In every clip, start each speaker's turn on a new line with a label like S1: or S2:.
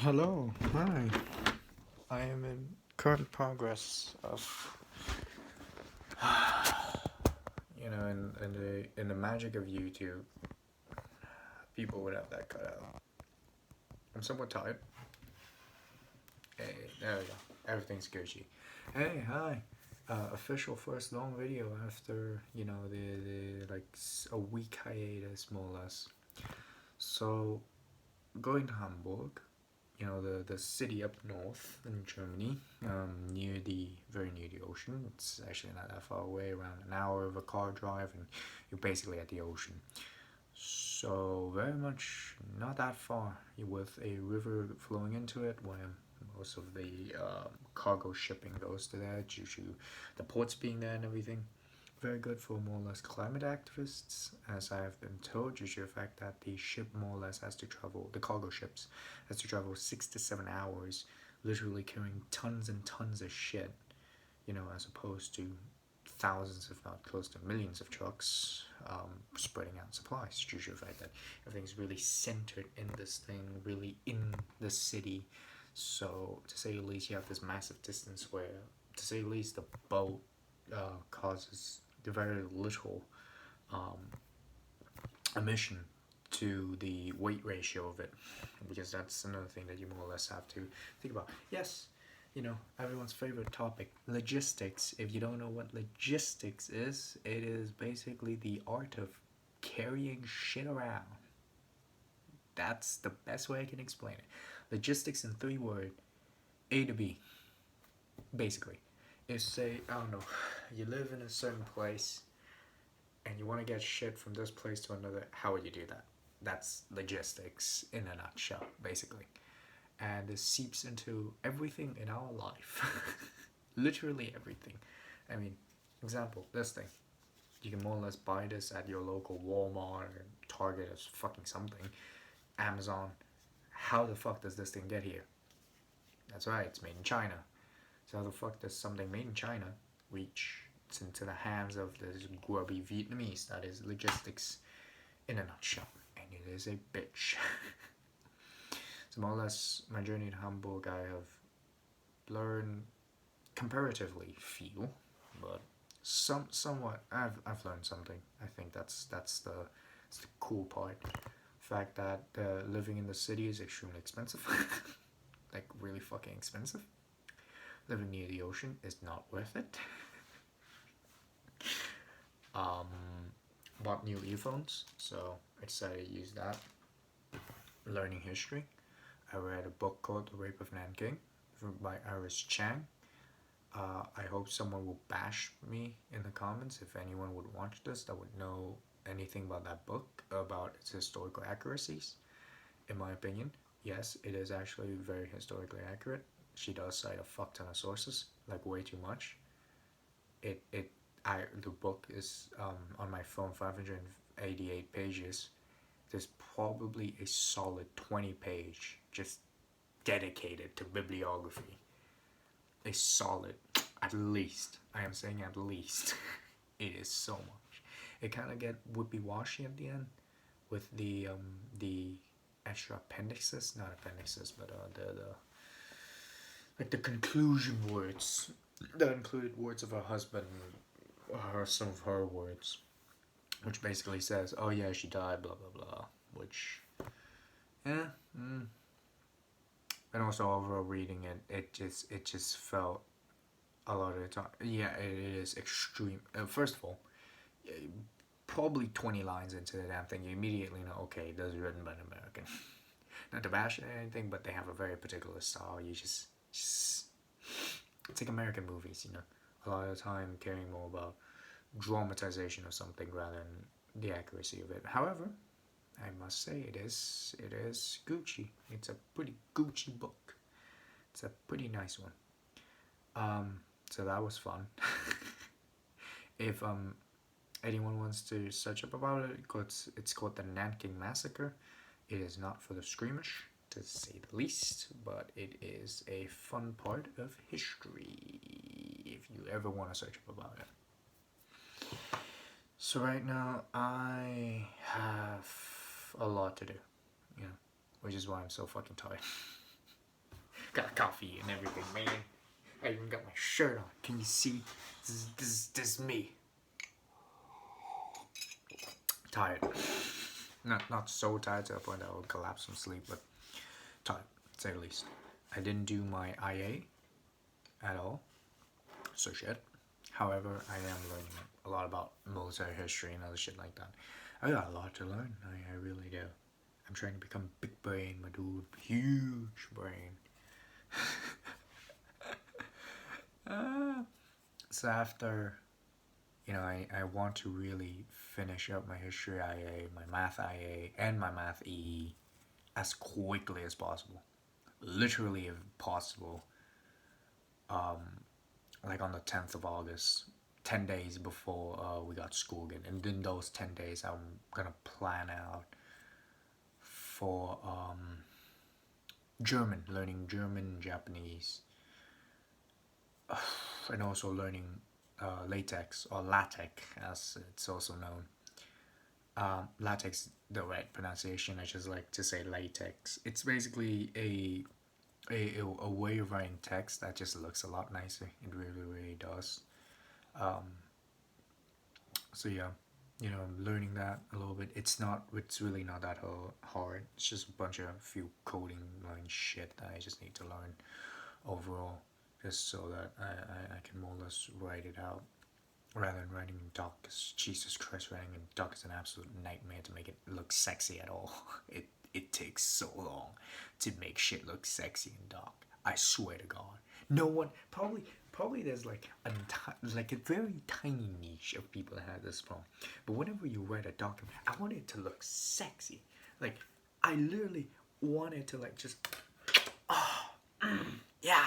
S1: Hello, hi. I am in current progress of, in the magic of YouTube, people would have that cut out. I'm somewhat tired. Hey, there we go. Everything's Gucci. Hey, hi. Official first long video after the like a week hiatus, more or less. So going to Hamburg, the city up north in Germany, very near the ocean. It's actually not that far away, around an hour of a car drive, and you're basically at the ocean. So very much not that far, with a river flowing into it, where most of the cargo shipping goes to there due to the ports being there and everything. Very good for more or less climate activists, as I have been told, due to the fact that the ship more or less has to travel, the cargo ships has to travel 6 to 7 hours, literally carrying tons and tons of shit, as opposed to thousands, if not close to millions of trucks spreading out supplies, due to the fact that everything's really centered in this thing, really in the city. So, to say the least, you have this massive distance where, to say the least, the boat causes very little um, emission to the weight ratio of it, because that's another thing that you more or less have to think about. Yes, everyone's favorite topic, logistics. If you don't know what logistics is, it is basically the art of carrying shit around. That's the best way I can explain it. Logistics in 3 words: A to B, basically. If, say, I don't know, you live in a certain place and you want to get shit from this place to another, how would you do that? That's logistics in a nutshell, basically. And this seeps into everything in our life. Literally everything. I mean, example, this thing. You can more or less buy this at your local Walmart or Target or fucking something. Amazon. How the fuck does this thing get here? That's right, it's made in China. So how the fuck does something made in China reach into the hands of this grubby Vietnamese? That is logistics in a nutshell. And it is a bitch. So more or less, my journey to Hamburg, I have learned comparatively few, but somewhat. I've learned something. I think that's the cool part. The fact that living in the city is extremely expensive, like really fucking expensive. Living near the ocean is not worth it. Um, Bought new earphones, so I decided to use that. Learning history. I read a book called The Rape of Nanking by Iris Chang. I hope someone will bash me in the comments if anyone would watch this that would know anything about that book, about its historical accuracies. In my opinion, yes, it is actually very historically accurate. She does cite a fuck ton of sources, like way too much. The book is on my phone, 588 pages. There's probably a solid 20 page just dedicated to bibliography. A solid, at least. I am saying at least. It is so much. It kind of get would be washy at the end with the extra appendixes, not appendixes, but the like the conclusion words, the included words of her husband, or some of her words, which basically says, "Oh yeah, she died," blah blah blah. Which, yeah, and also overall reading it, it just felt a lot of the time. Yeah, it is extreme. First of all, probably 20 lines into the damn thing, you immediately know, okay, this is written by an American. Not to bash it or anything, but they have a very particular style. Just it's like American movies, a lot of the time caring more about dramatization of something rather than the accuracy of it. However, I must say it is Gucci. It's a pretty Gucci book. It's a pretty nice one. So that was fun. If anyone wants to search up about it, it's called the Nanking Massacre. It is not for the squeamish, to say the least, but it is a fun part of history if you ever want to search up about it. So right now I have a lot to do, which is why I'm so fucking tired. Got coffee and everything, man. I even got my shirt on. Can you see? This is me. Tired. Not so tired to the point that I would collapse from sleep, but tired, to say the least. I didn't do my IA at all, so shit. However, I am learning a lot about military history and other shit like that. I got a lot to learn. I really do. I'm trying to become big brain, my dude. Huge brain. So after, I want to really finish up my history IA, my math IA, and my math EE as quickly as possible. Literally, if possible. Like on the 10th of August, 10 days before we got school again. And in those 10 days, I'm gonna plan out for learning German, Japanese, and also learning latex or LaTeX as it's also known. LaTeX, the right pronunciation. I just like to say latex. It's basically a way of writing text that just looks a lot nicer. It really does. So yeah, I'm learning that a little bit. It's really not that hard. It's just a bunch of few coding line shit that I just need to learn overall, just so that I can more or less write it out rather than writing in doc. Because Jesus Christ, writing in doc is an absolute nightmare to make it look sexy at all. It takes so long to make shit look sexy in doc. I swear to God, no one probably there's like a very tiny niche of people that have this problem. But whenever you write a document, I want it to look sexy. Like I literally want it to like just yeah.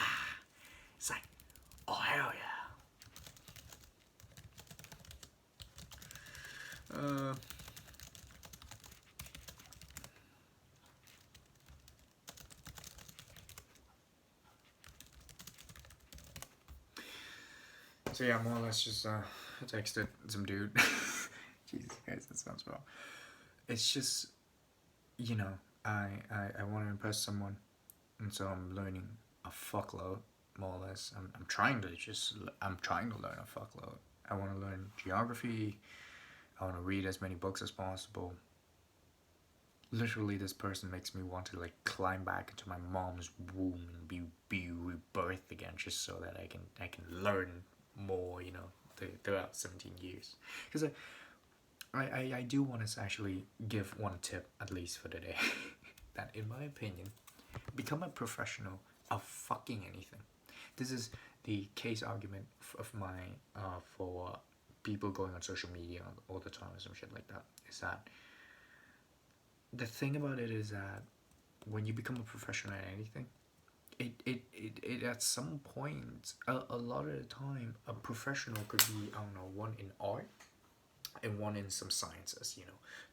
S1: It's like, oh hell yeah. So yeah, more or less just texted some dude. Jesus Christ, that sounds wrong. It's just, I want to impress someone, and so I'm learning a fuckload, more or less. I'm trying to learn a fuckload. I want to learn geography. I want to read as many books as possible. Literally, this person makes me want to like climb back into my mom's womb and be rebirthed again, just so that I can learn more, throughout 17 years. Because I do want to actually give one tip at least for today. That in my opinion, become a professional of fucking anything. This is the case argument of mine for people going on social media all the time or some shit like that. Is that the thing about it is that when you become a professional at anything, it at some point, a lot of the time, a professional could be, I don't know, one in art and one in some sciences,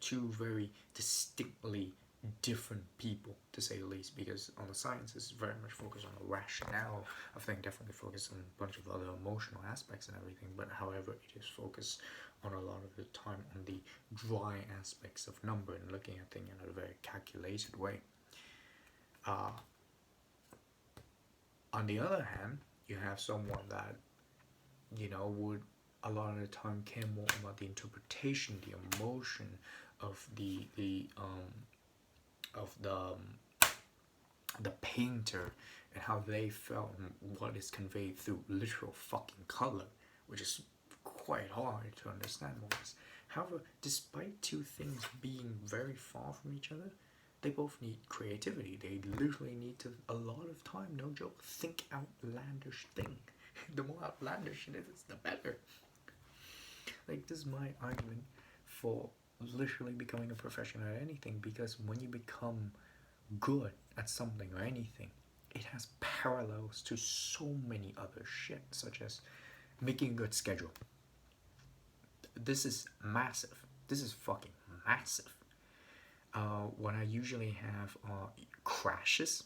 S1: two very distinctly different people, to say the least, because on the sciences it's very much focused on the rationale of things, definitely focused on a bunch of other emotional aspects and everything, but however it is focused on a lot of the time on the dry aspects of number and looking at things in a very calculated way. On the other hand, you have someone that, would a lot of the time care more about the interpretation, the emotion of the painter and how they felt and what is conveyed through literal fucking color, which is quite hard to understand more or less. However, despite two things being very far from each other, they both need creativity. They literally need to, a lot of time, no joke, think outlandish thing. The more outlandish it is, the better. Like, this is my argument for literally becoming a professional at anything, because when you become good at something or anything, it has parallels to so many other shit, such as making a good schedule. This is massive. This is fucking massive. When I usually have crashes,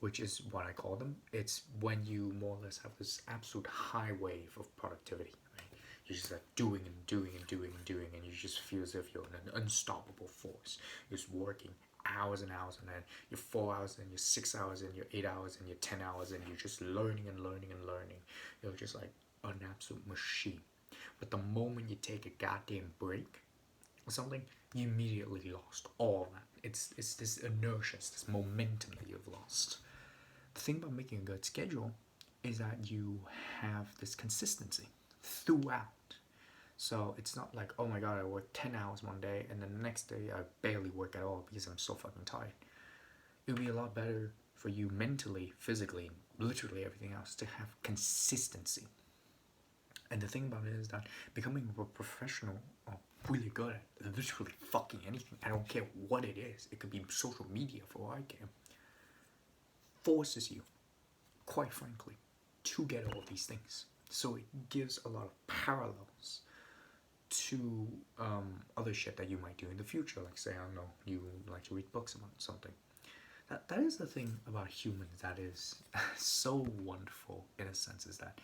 S1: which is what I call them, it's when you more or less have this absolute high wave of productivity. Right? You're just like doing and doing and doing and doing, and you just feel as if you're an unstoppable force. You're just working hours and hours, and then you're 4 hours, and you're 6 hours, and you're 8 hours, and you're 10 hours, and you're just learning and learning and learning. You're just like an absolute machine. But the moment you take a goddamn break or something, you immediately lost all that. It's this inertia, it's this momentum that you've lost. The thing about making a good schedule is that you have this consistency throughout. So it's not like, oh my god, I work 10 hours one day and then the next day I barely work at all because I'm so fucking tired. It would be a lot better for you mentally, physically, literally everything else to have consistency. And the thing about it is that becoming a professional or really good at literally fucking anything, I don't care what it is, it could be social media for all I care, forces you, quite frankly, to get all these things. So it gives a lot of parallels to other shit that you might do in the future. Like, say, I don't know, you like to read books about something. That is the thing about humans that is so wonderful in a sense, is that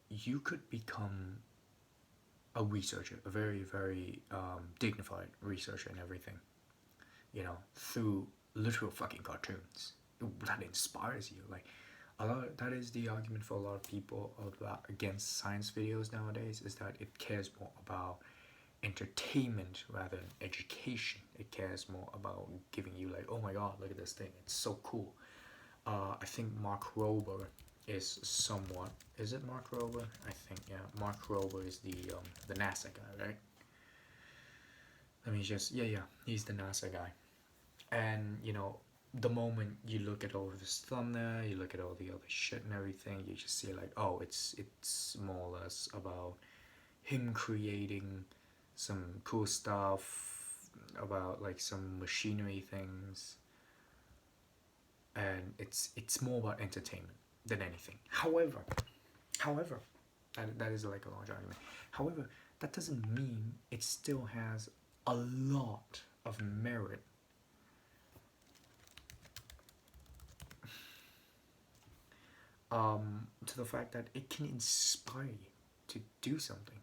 S1: you could become a researcher, a very, very dignified researcher and everything, you know, through literal fucking cartoons. That inspires you. Like, that is the argument for a lot of people about against science videos nowadays, is that it cares more about entertainment rather than education. It cares more about giving you like, oh my god, look at this thing, it's so cool. I think Mark Rober is somewhat, is it Mark Rober? I think, yeah, Mark Rober is the NASA guy, right? Let me just, yeah, he's the NASA guy. And you know, the moment you look at all this thumbnail, you look at all the other shit and everything, you just see like, oh, it's more or less about him creating some cool stuff about like some machinery things, and it's more about entertainment than anything. However, that is like a large argument. However, that doesn't mean it still has a lot of merit. To the fact that it can inspire you to do something.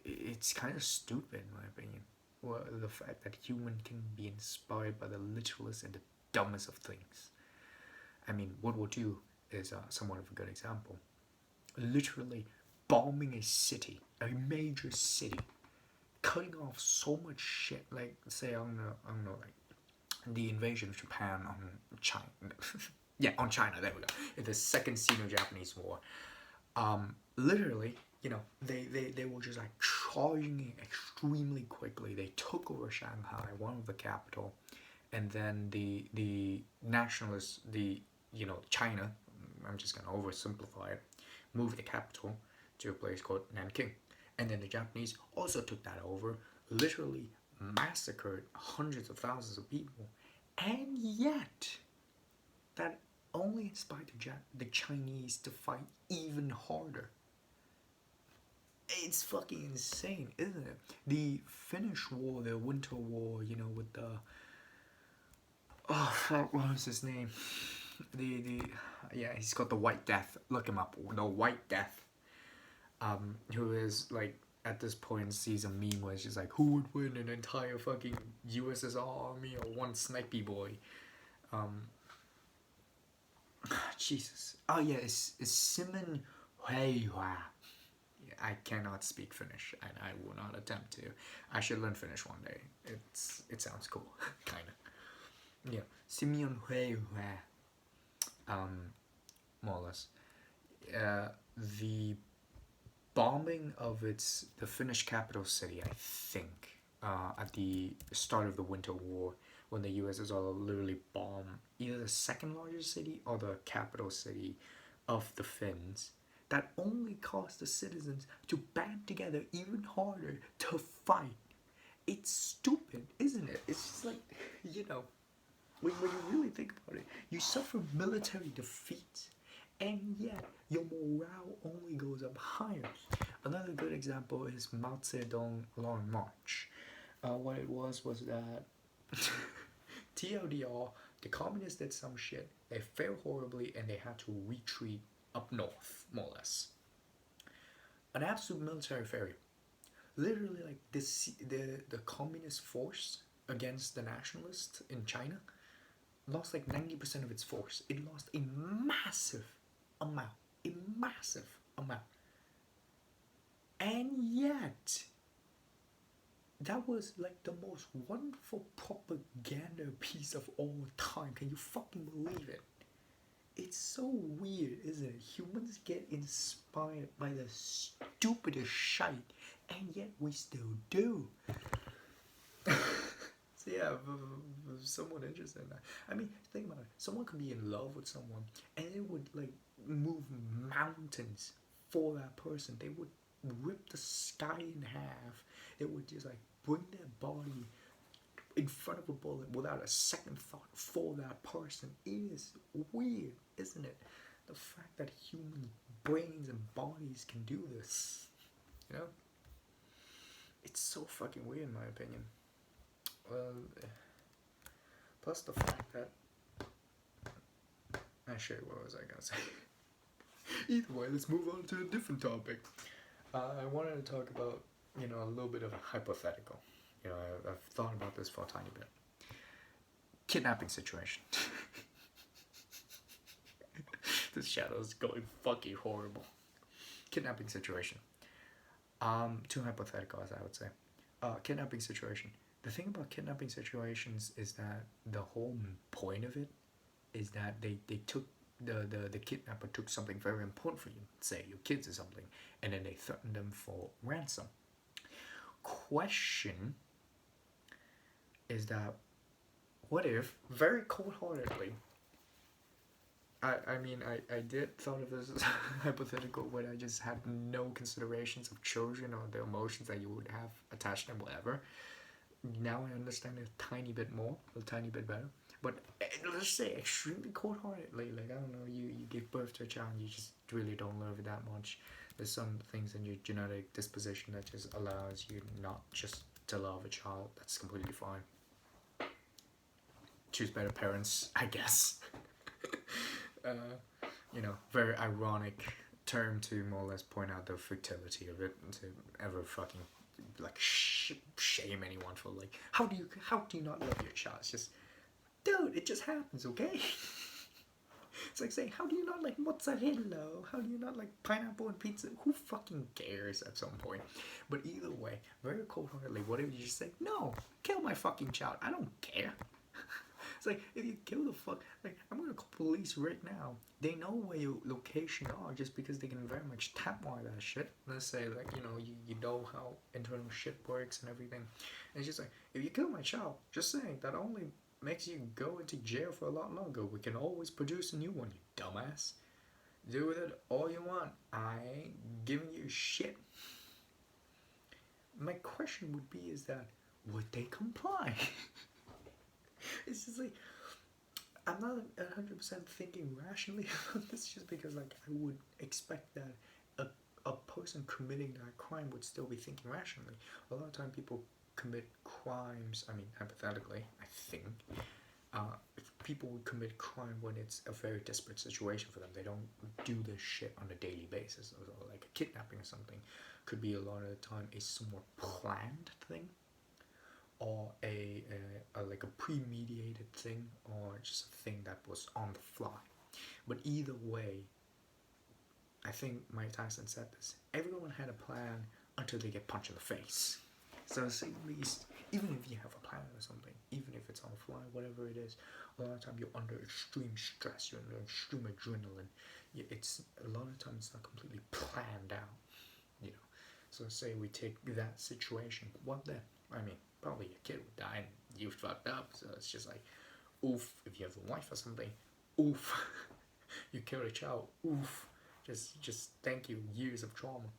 S1: It's kind of stupid in my opinion. Well, the fact that human can be inspired by the littlest and the dumbest of things. I mean, World War II is somewhat of a good example. Literally bombing a city, a major city, cutting off so much shit. Like, say, I don't know, like the invasion of Japan on China. Yeah, on China. There we go. In the second Sino-Japanese War, literally, you know, they were just like charging extremely quickly. They took over Shanghai, one of the capital, and then the nationalists, China, I'm just gonna oversimplify it, moved the capital to a place called Nanking, and then the Japanese also took that over, literally massacred hundreds of thousands of people, and yet that only inspired the Chinese to fight even harder. It's fucking insane, isn't it? The Finnish War, the Winter War, you know, with the, oh fuck, what was his name? Yeah, he's got the White Death. Look him up. The White Death. Who is like, at this point sees a meme where it's just like, who would win an entire fucking USSR army or one snipey boy? Jesus. Oh yeah, it's Simon Huihua. I cannot speak Finnish, and I will not attempt to. I should learn Finnish one day. It sounds cool, kind of. Yeah, Simon Huihua. More or less. The bombing of the Finnish capital city, I think, at the start of the Winter War, when the USSR literally bombed either the second largest city or the capital city of the Finns, that only caused the citizens to band together even harder to fight. It's stupid, isn't it? It's just like, you know, when you really think about it, you suffer military defeat, and yet your morale only goes up higher. Another good example is Mao Zedong Long March. What it was that TLDR, the communists did some shit, they failed horribly, and they had to retreat up north, more or less. An absolute military failure. Literally, like, the communist force against the nationalists in China lost like 90% of its force. It lost a massive amount. A massive amount. And yet, that was like the most wonderful propaganda piece of all time. Can you fucking believe it? It's so weird, isn't it? Humans get inspired by the stupidest shite, and yet we still do. So yeah, someone interested in that. I mean, think about it. Someone could be in love with someone, and it would like move mountains for that person. They would rip the sky in half. It would just like bring their body in front of a bullet without a second thought for that person. It is weird, isn't it? The fact that human brains and bodies can do this, you know? It's so fucking weird in my opinion. Well, plus the fact that actually, what was I gonna say? Either way, let's move on to a different topic. I wanted to talk about, a little bit of a hypothetical. I've thought about this for a tiny bit. Kidnapping situation. This shadow is going fucking horrible. Kidnapping situation. Too hypothetical, as I would say. Kidnapping situation. The thing about kidnapping situations is that the whole point of it is that they took the kidnapper took something very important for you, say your kids or something, and then they threatened them for ransom. Question is that what if, very cold-heartedly, I did thought of this as hypothetical when I just had no considerations of children or the emotions that you would have attached to them, whatever. Now I understand a tiny bit more, a tiny bit better. But let's say extremely cold-heartedly, like, I don't know, you give birth to a child and you just really don't love it that much. There's some things in your genetic disposition that just allows you not just to love a child. That's completely fine. Choose better parents, I guess. Very ironic term to more or less point out the futility of it, to ever fucking like shame anyone for like how do you not love your child? It's just, dude, it just happens, okay? It's like saying, how do you not like mozzarella? How do you not like pineapple and pizza? Who fucking cares at some point? But either way, very cold-heartedly, what if you just say, no, kill my fucking child, I don't care. It's like, if you kill the fuck, like, I'm gonna call police right now. They know where your location are just because they can very much tap wire that shit. Let's say, like, you know how internal shit works and everything. And it's just like, if you kill my child, just saying, that only makes you go into jail for a lot longer. We can always produce a new one, you dumbass. Do with it all you want. I ain't giving you shit. My question would be is that, would they comply? It's just like, I'm not 100% thinking rationally about this, just because like I would expect that a person committing that crime would still be thinking rationally. A lot of time people commit crimes, I mean hypothetically, I think, people would commit crime when it's a very desperate situation for them. They don't do this shit on a daily basis, or like a kidnapping or something could be a lot of the time a somewhat planned thing, or a like a premeditated thing, or just a thing that was on the fly. But either way, I think Mike Tyson said this, everyone had a plan until they get punched in the face. So at least, even if you have a plan or something, even if it's on the fly, whatever it is, a lot of time you're under extreme stress, you're under extreme adrenaline. It's a lot of times it's not completely planned out, So say we take that situation, what then? I mean, probably your kid would die and you fucked up. So it's just like, oof, if you have a wife or something, oof, you killed a child, oof, just thank you, years of trauma.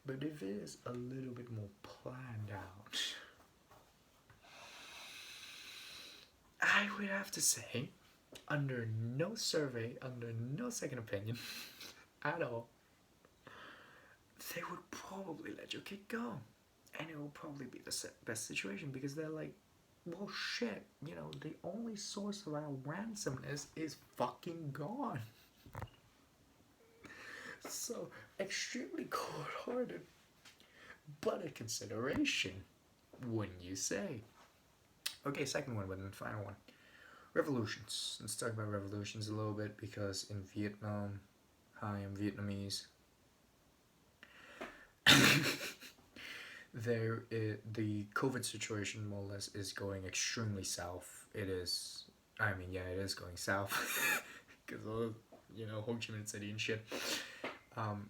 S1: But if it is a little bit more planned out, I would have to say, under no survey, under no second opinion at all, they would probably let your kid go. And it will probably be the best situation, because they're like, well, shit, the only source of our randomness is fucking gone. So, extremely cold-hearted, but a consideration, wouldn't you say? Okay, second one, but then final one. Revolutions. Let's talk about revolutions a little bit because in Vietnam, hi, I'm Vietnamese. The COVID situation more or less is going extremely south. It is. I mean, yeah, it is going south because of Ho Chi Minh City and shit.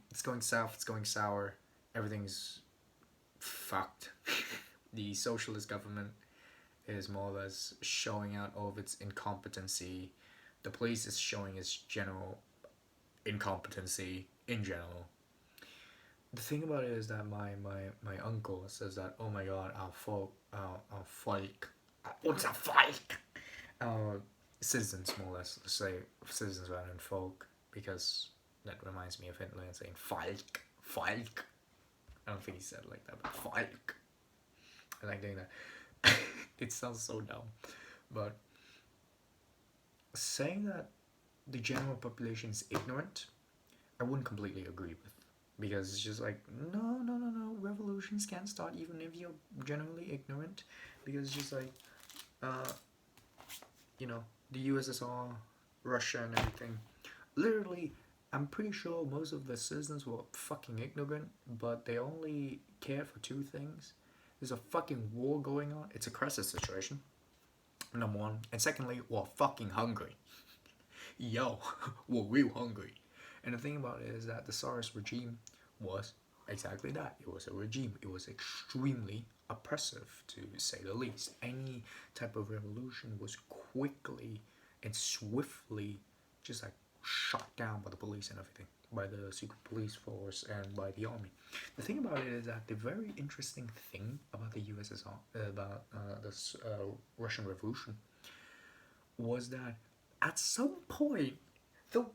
S1: It's going south. It's going sour. Everything's fucked. The socialist government is more or less showing out all of its incompetency. The police is showing its general incompetency in general. The thing about it is that my uncle says that, oh my god, our folk, what's a folk? Our citizens, more or less, say citizens rather than folk, because that reminds me of Hitler and saying folk. I don't think he said it like that, but folk. I like doing that. It sounds so dumb, but saying that the general population is ignorant, I wouldn't completely agree with. Because it's just like, no, revolutions can't start even if you're generally ignorant. Because it's just like, uh, the USSR, Russia and everything. Literally, I'm pretty sure most of the citizens were fucking ignorant, but they only care for two things. There's a fucking war going on. It's a crisis situation, number one. And secondly, we're fucking hungry. Yo, we're real hungry. And the thing about it is that the Tsarist regime was exactly that. It was a regime. It was extremely oppressive, to say the least. Any type of revolution was quickly and swiftly just like shot down by the police and everything, by the secret police force and by the army. The thing about it is that the very interesting thing about the USSR, about this Russian Revolution, was that at some point the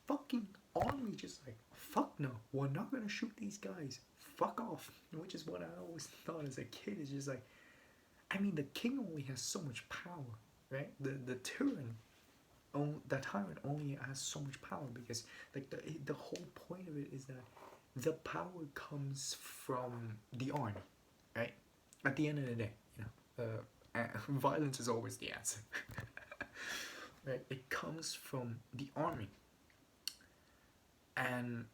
S1: fucking army just like, fuck no, we're not gonna shoot these guys. Fuck off. Which is what I always thought as a kid. It's just like, I mean, the king only has so much power, right? The tyrant only has so much power because like the whole point of it is that the power comes from the army, right? At the end of the day, violence is always the answer. Right? It comes from the army. And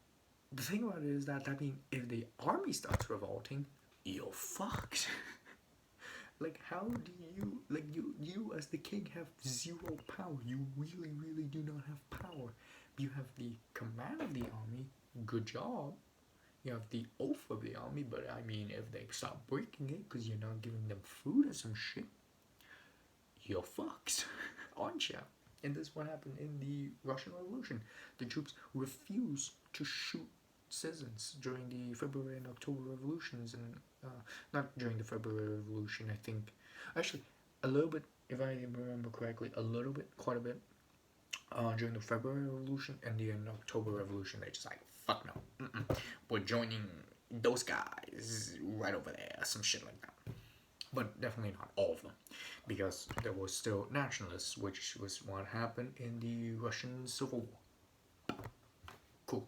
S1: the thing about it is that, I mean, if the army starts revolting, you're fucked. Like, how do you, like, you as the king have zero power. You really, really do not have power. You have the command of the army, good job. You have the oath of the army, but I mean, if they start breaking it because you're not giving them food or some shit, you're fucked, aren't you? And this is what happened in the Russian Revolution. The troops refused to shoot citizens during the February and October revolutions, and not during the February Revolution, I think. Actually, a little bit, if I remember correctly, quite a bit, during the February Revolution and the October Revolution. They just like, fuck no, we're joining those guys right over there, some shit like that. But definitely not all of them, because there was still nationalists, which was what happened in the Russian Civil War. Cool.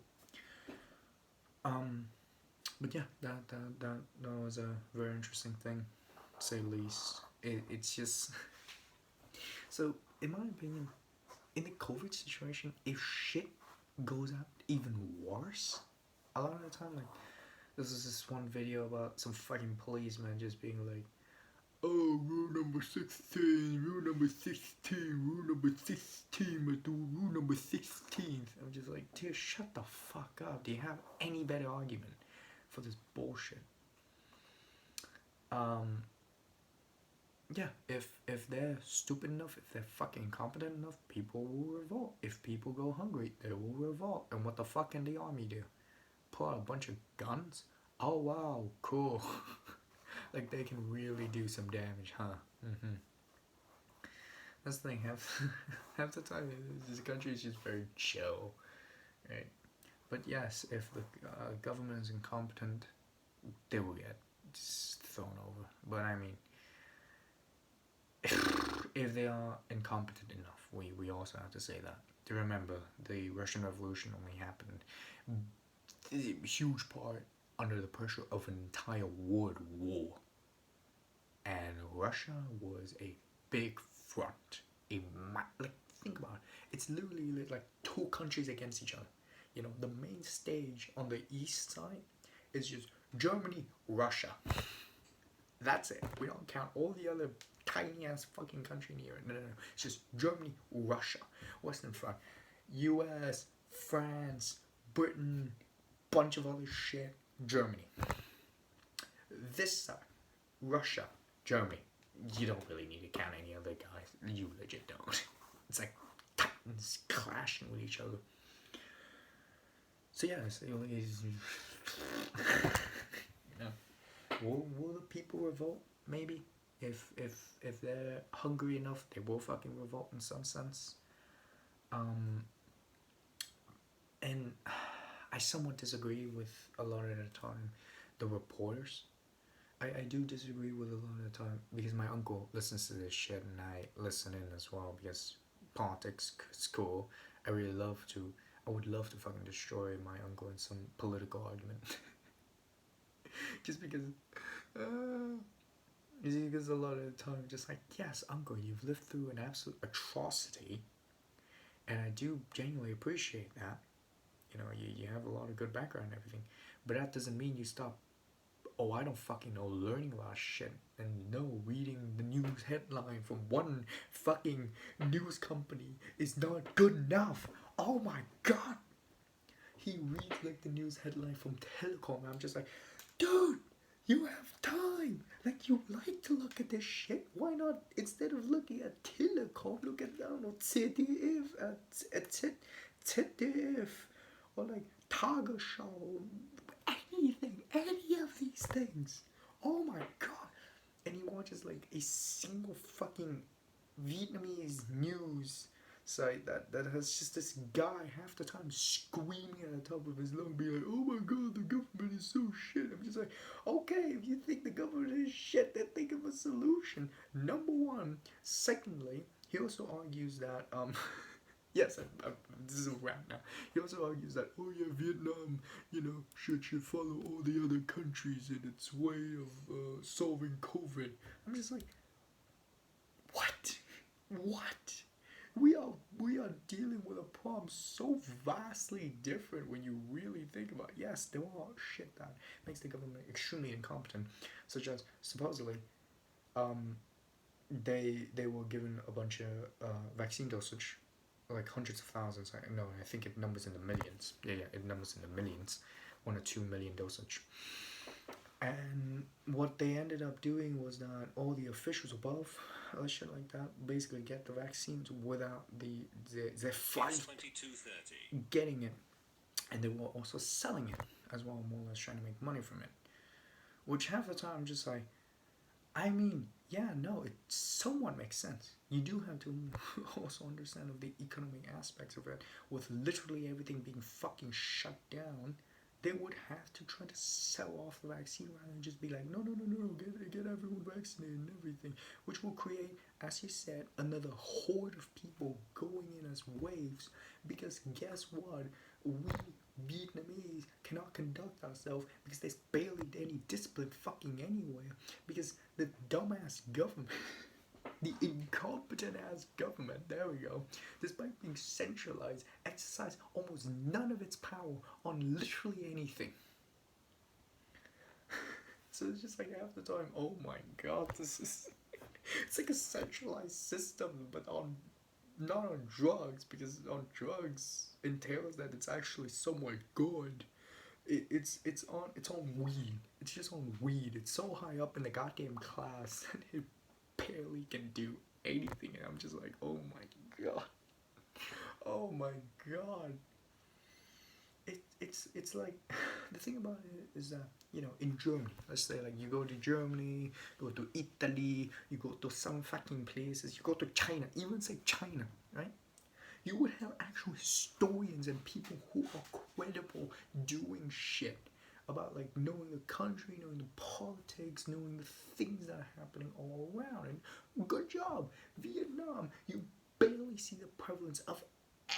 S1: But yeah, that was a very interesting thing, to say the least. It's just so, in my opinion, in the COVID situation, if shit goes out even worse, a lot of the time, like, this is this one video about some fucking policeman just being like, oh, rule number 16, rule number 16, rule number 16, I do rule number 16th. I'm just like, dude, shut the fuck up. Do you have any better argument for this bullshit? Yeah, if they're stupid enough, if they're fucking incompetent enough, people will revolt. If people go hungry, they will revolt. And what the fuck can the army do? Pull out a bunch of guns? Oh wow, cool. Like, they can really do some damage, huh? That's the thing, half the time this country is just very chill, right? But yes, if the government is incompetent, they will get just thrown over. But I mean, if they are incompetent enough, we also have to say that. To remember, the Russian Revolution only happened a huge part under the pressure of an entire world war. and Russia was a big front. Like, think about it. It's literally like two countries against each other. You know, the main stage on the east side is just Germany, Russia. That's it. We don't count all the other tiny ass fucking country near it. No, no, no. It's just Germany, Russia. Western Front, U.S., France, Britain, bunch of other shit. Germany. This side, Russia, Germany. You don't really need to count any other guys. You legit don't. It's like titans clashing with each other. So yeah, so you know, will the people revolt? Maybe if they're hungry enough, they will fucking revolt in some sense. And I somewhat disagree with a lot of the time the reporters. I do disagree with a lot of the time because my uncle listens to this shit and I listen in as well because politics is cool. I would love to fucking destroy my uncle in some political argument. Just because a lot of the time just like, yes, uncle, you've lived through an absolute atrocity and I do genuinely appreciate that. You know, you have a lot of good background and everything, but that doesn't mean you stop, oh, I don't fucking know, learning about shit and reading the news headline from one fucking news company is not good enough. Oh my god. He reads like the news headline from Telecom and I'm just like, dude, you have time. Like, you like to look at this shit. Why not, instead of looking at Telecom, look at, I don't know, ZDF, ZDF, or like Tagesschau, anything, any of these things. Oh my god. And he watches like a single fucking Vietnamese news site that has just this guy half the time screaming at the top of his lungs, being like, oh my god, the government is so shit. I'm just like, okay, if you think the government is shit, then think of a solution. Number one. Secondly, he also argues that yes, this is a rant now. He also argues that, oh yeah, Vietnam, should follow all the other countries in its way of solving COVID. I'm just like, what? We are dealing with a problem so vastly different when you really think about it. Yes, there are shit that makes the government extremely incompetent, such as supposedly, they were given a bunch of vaccine dosage, like hundreds of thousands. I think it numbers in the millions. Yeah, it numbers in the millions, 1 or 2 million dosage. And what they ended up doing was that all the officials above, shit like that, basically get the vaccines without their flight getting it, and they were also selling it as well, more or less trying to make money from it. Which half the time, just like, I mean, yeah, no, it somewhat makes sense. You do have to also understand of the economic aspects of it. With literally everything being fucking shut down, they would have to try to sell off the vaccine rather than just be like, no, get everyone vaccinated and everything, which will create, as you said, another horde of people going in as waves. Because guess what? We Vietnamese cannot conduct ourselves because there's barely any discipline fucking anywhere. Because the dumbass government, the incompetent ass government, there we go, despite being centralized, exercise almost none of its power on literally anything. So it's just like half the time, oh my god, it's like a centralized system, but not on drugs, because on drugs entails that it's actually somewhat good. It's on weed. It's just on weed. It's so high up in the goddamn class that it barely can do anything, and I'm just like, oh my god. It's like, the thing about it is that, in Germany, let's say, like, you go to Germany, you go to Italy, you go to some fucking places, you go to China, even say China, right? You would have actual historians and people who are credible doing shit about, like, knowing the country, knowing the politics, knowing the things that are happening all around. And good job, Vietnam. You barely see the prevalence of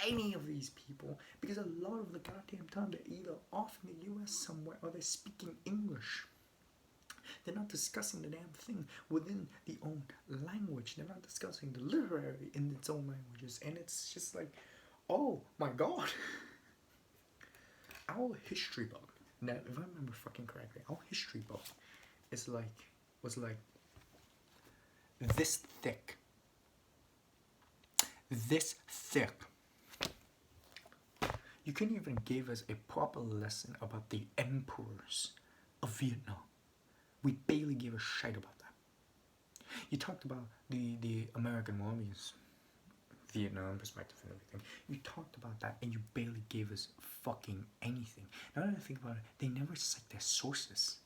S1: any of these people because a lot of the goddamn time they're either off in the US somewhere or they're speaking English. They're not discussing the damn thing within the own language. They're not discussing the literary in its own languages. And it's just like, oh my god. Our history book, now if I remember fucking correctly, our history book is like, was like this thick. This thick. You couldn't even give us a proper lesson about the emperors of Vietnam. We barely gave a shit about that. You talked about the American armies, Vietnam perspective and everything. You talked about that and you barely gave us fucking anything. Now that I think about it, they never cite their sources.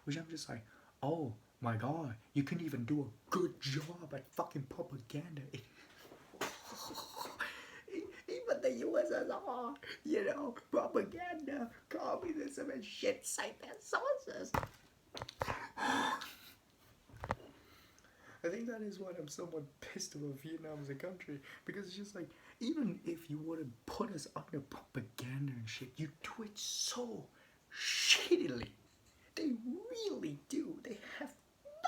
S1: Which I'm just like, oh my god, you couldn't even do a good job at fucking propaganda. Even the USSR, you know, propaganda, communism and shit, cite their sources. I think that is why I'm somewhat pissed about Vietnam as a country, because it's just like, even if you would have put us under propaganda and shit, you do it so shittily. They really do. They have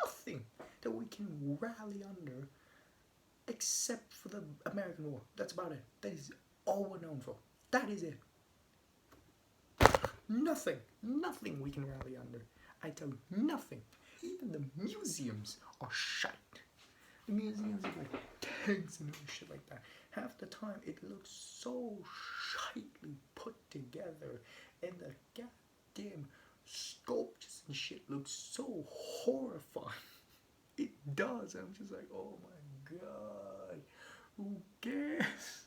S1: nothing that we can rally under except for the American War. That's about it. That is all we're known for. That is it. Nothing we can rally under. I tell you, nothing. Even the museums are shite. The museums are like tanks and shit like that. Half the time it looks so shitely put together, and the goddamn sculptures and shit looks so horrifying. It does. I'm just like, oh my god, who cares?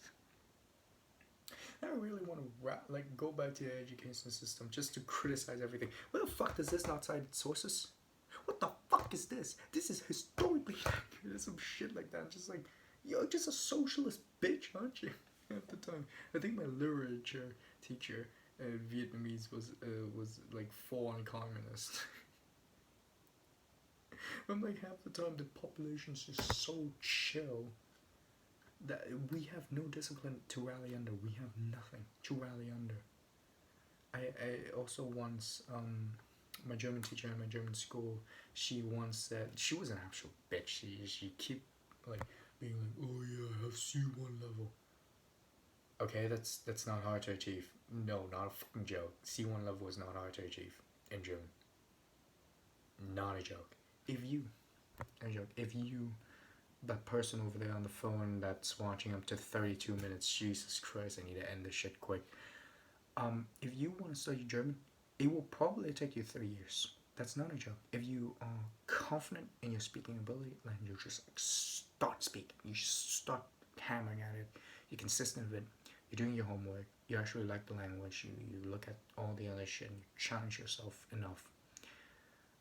S1: I really want to go back to the education system just to criticize everything. What the fuck does this not cite sources? What the fuck is this? This is historically accurate, some shit like that. I'm just like, you're just a socialist bitch, aren't you? At the time, I think my literature teacher, Vietnamese, was like full on communist. I'm like, half the time the population's just so chill that we have no discipline to rally under. We have nothing to rally under. I also once, my German teacher in my German school, she once said, she was an actual bitch. She keep like being like, oh yeah, I have C1 level. Okay, that's not hard to achieve. No, not a fucking joke. C1 level is not hard to achieve in German. Not a joke. If you, that person over there on the phone that's watching up to 32 minutes, Jesus Christ, I need to end this shit quick. If you want to study German, it will probably take you 3 years. That's not a joke. If you are confident in your speaking ability, then you just start speaking. You start hammering at it. You're consistent with it. You're doing your homework. You actually like the language. You look at all the other shit and you challenge yourself enough.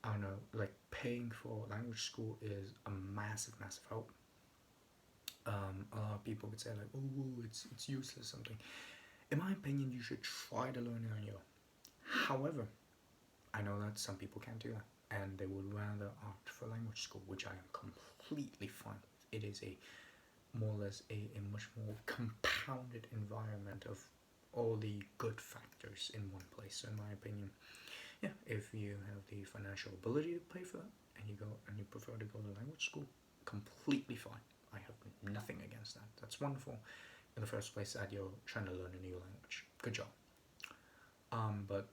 S1: I don't know, like paying for language school is a massive help. A lot of people would say like, oh, it's useless, something. In my opinion, you should try to learn it on your own. However, I know that some people can't do that, and they would rather opt for language school, which I am completely fine with. It is a more or less a much more compounded environment of all the good factors in one place. So in my opinion, yeah, if you have the financial ability to pay for that, and you prefer to go to language school, completely fine. I have nothing against that. That's wonderful. In the first place, that you're trying to learn a new language. Good job. But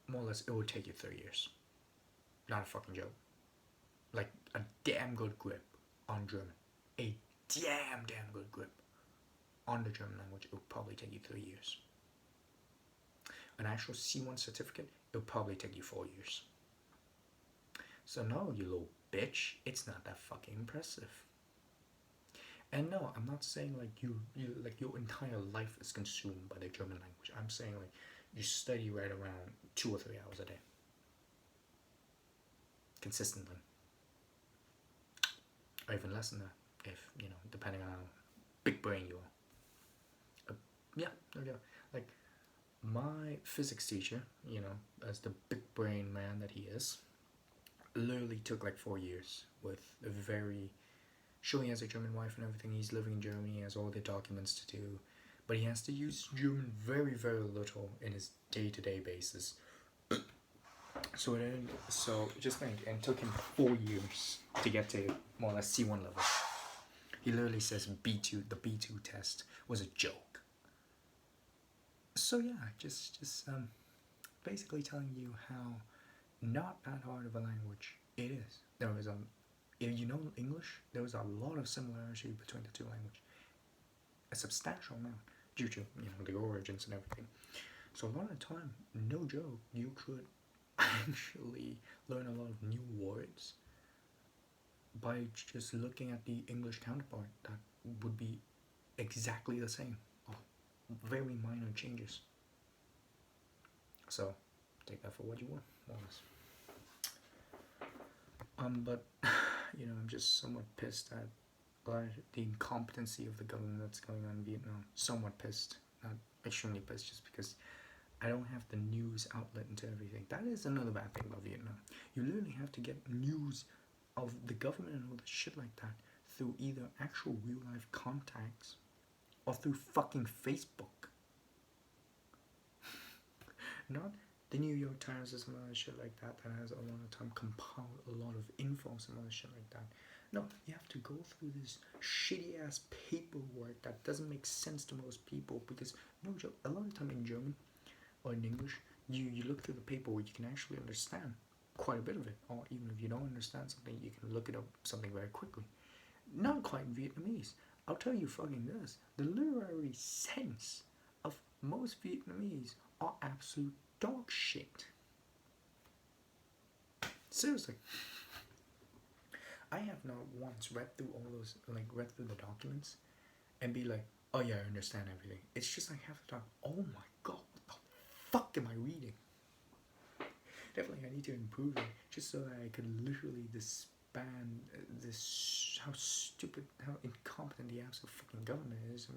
S1: more or less, it would take you 3 years. Not a fucking joke. Like a damn good grip on German. A damn good grip on the German language. It would probably take you 3 years. An actual C1 certificate, it'll probably take you 4 years. So no, you little bitch, it's not that fucking impressive. And no, I'm not saying like you like your entire life is consumed by the German language. I'm saying like you study right around 2 or 3 hours a day, consistently, or even less than that, if depending on how big brain you are. Yeah, there you go. Like my physics teacher, as the big brain man that he is, literally took like 4 years with a very, sure he has a German wife and everything, he's living in Germany, he has all the documents to do, but he has to use German very little in his day-to-day basis. So just think, and it took him 4 years to get to more or less C1 level. He literally says B2, the B2 test was a joke. So yeah, just basically telling you how not that hard of a language it is. There is a, if you know English, there is a lot of similarity between the two languages. A substantial amount due to the origins and everything. So a lot of the time, no joke, you could actually learn a lot of new words by just looking at the English counterpart that would be exactly the same, or very minor changes. So take that for what you want, more or less. But I'm just somewhat pissed at the incompetency of the government that's going on in Vietnam. Somewhat pissed, not extremely pissed, just because I don't have the news outlet into everything. That is another bad thing about Vietnam. You literally have to get news of the government and all the shit like that through either actual real life contacts or through fucking Facebook. Not the New York Times or some other shit like that has a lot of time compiled a lot of info, some other shit like that. No, you have to go through this shitty ass paperwork that doesn't make sense to most people, because no joke, a lot of time in German or in English, you look through the paperwork, you can actually understand quite a bit of it, or even if you don't understand something, you can look it up something very quickly. Not quite in Vietnamese. I'll tell you fucking this, the literary sense of most Vietnamese are absolute dog shit. Seriously. I have not once read through all those, read through the documents and be like, oh yeah, I understand everything. It's just like half the time, oh my god, what the fuck am I reading? Definitely I need to improve it, just so that I could literally disband this, how stupid, how incompetent the absolute fucking government is.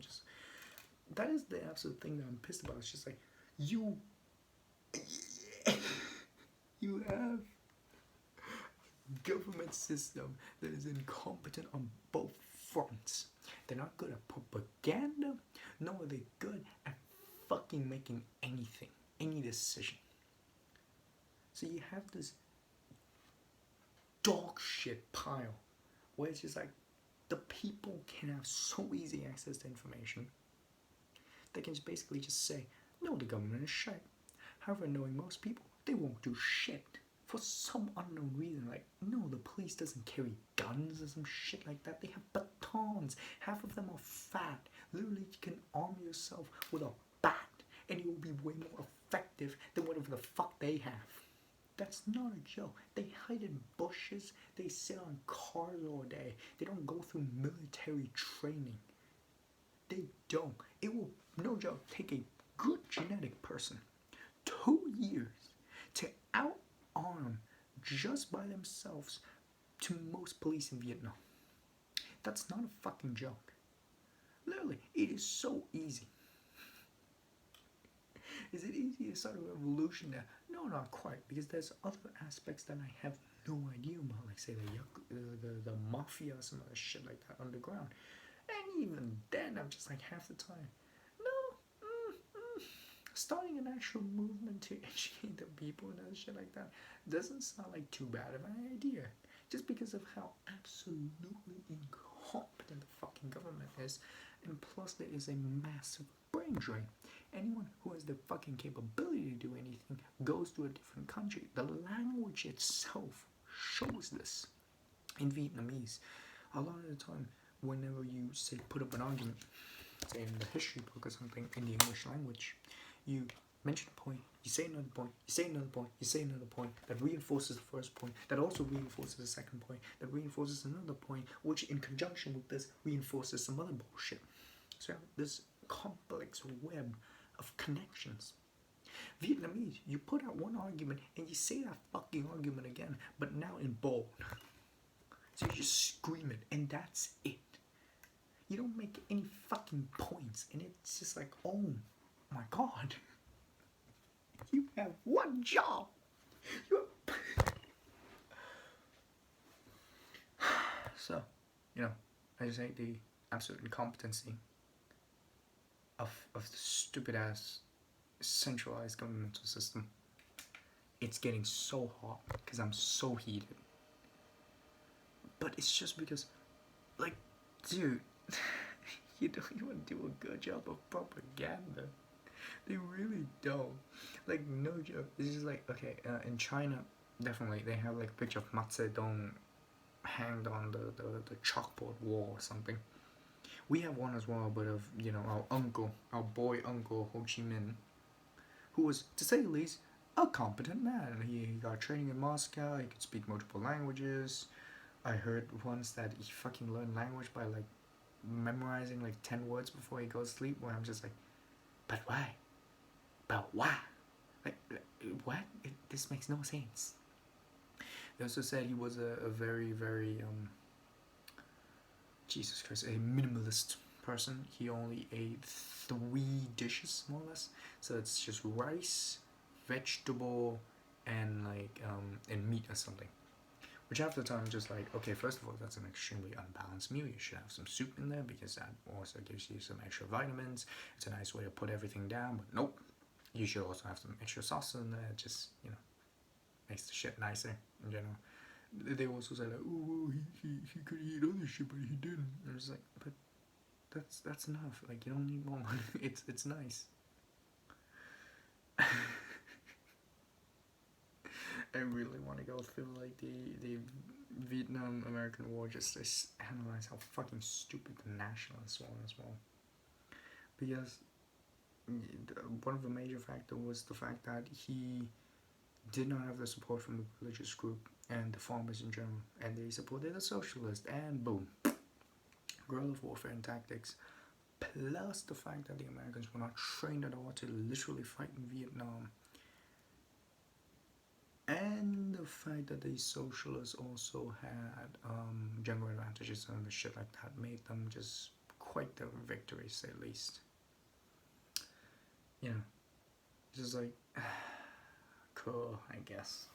S1: That is the absolute thing that I'm pissed about. It's just like, you have government system that is incompetent on both fronts. They're not good at propaganda, nor are they good at fucking making anything, any decision. So you have this dog shit pile where it's just like the people can have so easy access to information. They can just basically just say, no, the government is shit. However, knowing most people, they won't do shit. For some unknown reason, like, no, the police doesn't carry guns or some shit like that. They have batons. Half of them are fat. Literally, you can arm yourself with a bat and you will be way more effective than whatever the fuck they have. That's not a joke. They hide in bushes. They sit on cars all day. They don't go through military training. They don't. It will, no joke, take a good genetic person 2 years to out-arm just by themselves to most police in Vietnam. That's not a fucking joke. Literally, it is so easy. Is it easy to start a revolution there? No, not quite, because there's other aspects that I have no idea about, like say the mafia or some other shit like that underground. And even then, I'm just like half the time, starting an actual movement to educate the people and other shit like that doesn't sound like too bad of an idea. Just because of how absolutely incompetent the fucking government is, and plus there is a massive brain drain. Anyone who has the fucking capability to do anything goes to a different country. The language itself shows this. In Vietnamese, a lot of the time, whenever you say put up an argument, say in the history book or something in the English language, you mention a point, you say another point, you say another point, you say another point that reinforces the first point, that also reinforces the second point, that reinforces another point, which in conjunction with this reinforces some other bullshit. So this complex web of connections. Vietnamese, you put out one argument and you say that fucking argument again, but now in bold. So you just scream it and that's it. You don't make any fucking points, and it's just like, oh my god, you have one job. So, I just hate the absolute incompetency of the stupid ass centralized governmental system. it's getting so hot because I'm so heated. But it's just because, like, dude, you don't even do a good job of propaganda. They really don't. Like, no joke. It's just like, okay, in China, definitely, they have like a picture of Mao Zedong hanged on the chalkboard wall or something. We have one as well, but of, you know, our boy uncle Ho Chi Minh, who was, to say the least, a competent man. He got training in Moscow, he could speak multiple languages. I heard once that he fucking learned language by like memorizing like 10 words before he goes to sleep, where I'm just like, but why? But why? Like, what? This makes no sense. They also said he was a very, very, Jesus Christ, a minimalist person. He only ate 3 dishes, more or less. So it's just rice, vegetable, and like, and meat or something. Which half the time I'm just like, okay, first of all, that's an extremely unbalanced meal. You should have some soup in there because that also gives you some extra vitamins. It's a nice way to put everything down, but nope. You should also have some extra sauce in there. It just, you know, makes the shit nicer in general. They also say like, oh, he could eat other shit, but he didn't. And I was like, but that's enough. Like, you don't need more. It's nice. I really want to go through like the Vietnam American War just to analyze how fucking stupid the nationalists were as well. Because one of the major factors was the fact that he did not have the support from the religious group and the farmers in general, and they supported the socialists, and boom, guerrilla warfare and tactics, plus the fact that the Americans were not trained at all to literally fight in Vietnam, and the fact that the socialists also had general advantages and the shit like that made them just quite the victory, say the least. You know, just like, cool, I guess.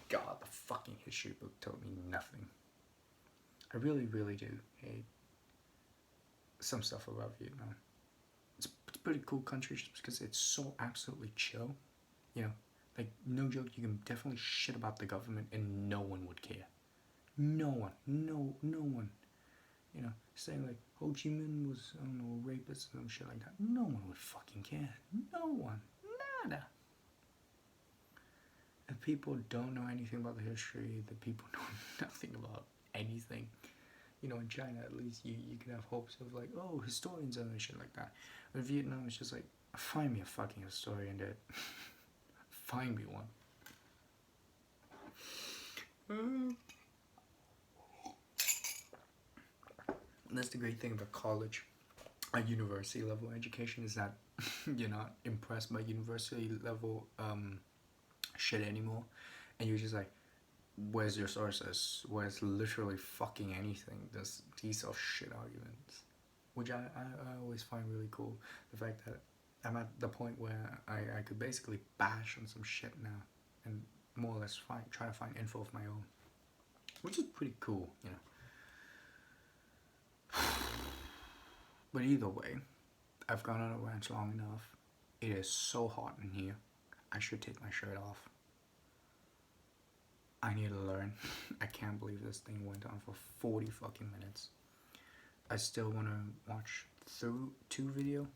S1: God, the fucking history book told me nothing. I really, really do hate some stuff about Vietnam. It's a pretty cool country just because it's so absolutely chill. You know, like, no joke, you can definitely shit about the government and no one would care. No one. No one. You know, saying like Ho Chi Minh was, I don't know, a rapist and shit like that. No one would fucking care. No one. Nada. If people don't know anything about the history, the people know nothing about anything. You know, in China at least, you can have hopes of like, oh, historians and shit like that. In Vietnam, it's just like, find me a fucking historian, dude. Find me one. That's the great thing about college. A university level education is that you're not impressed by university level shit anymore, and you're just like, where's your sources? Where's literally fucking anything? These are shit arguments, which I always find really cool. The fact that I'm at the point where I could basically bash on some shit now and more or less try to find info of my own, which is pretty cool, you know. But either way, I've gone on a rant long enough. It is so hot in here. I should take my shirt off. I need to learn. I can't believe this thing went on for 40 fucking minutes. I still want to watch through 2 videos.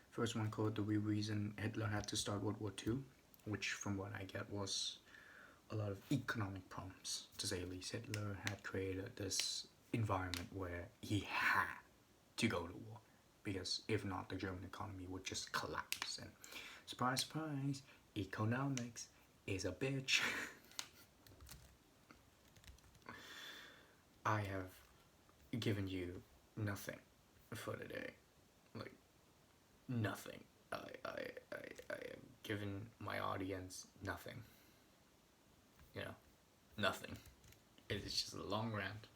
S1: First one called The Real Reason Hitler Had to Start World War II, which from what I get was a lot of economic problems, to say the least. Hitler had created this environment where he had to go to war, because if not, the German economy would just collapse. And surprise, surprise, economics is a bitch. I have given you nothing for today. Like, nothing. I have given my audience nothing. You know, nothing. It is just a long rant.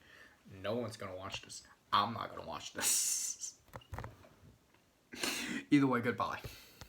S1: No one's gonna watch this. I'm not gonna watch this. Either way, goodbye.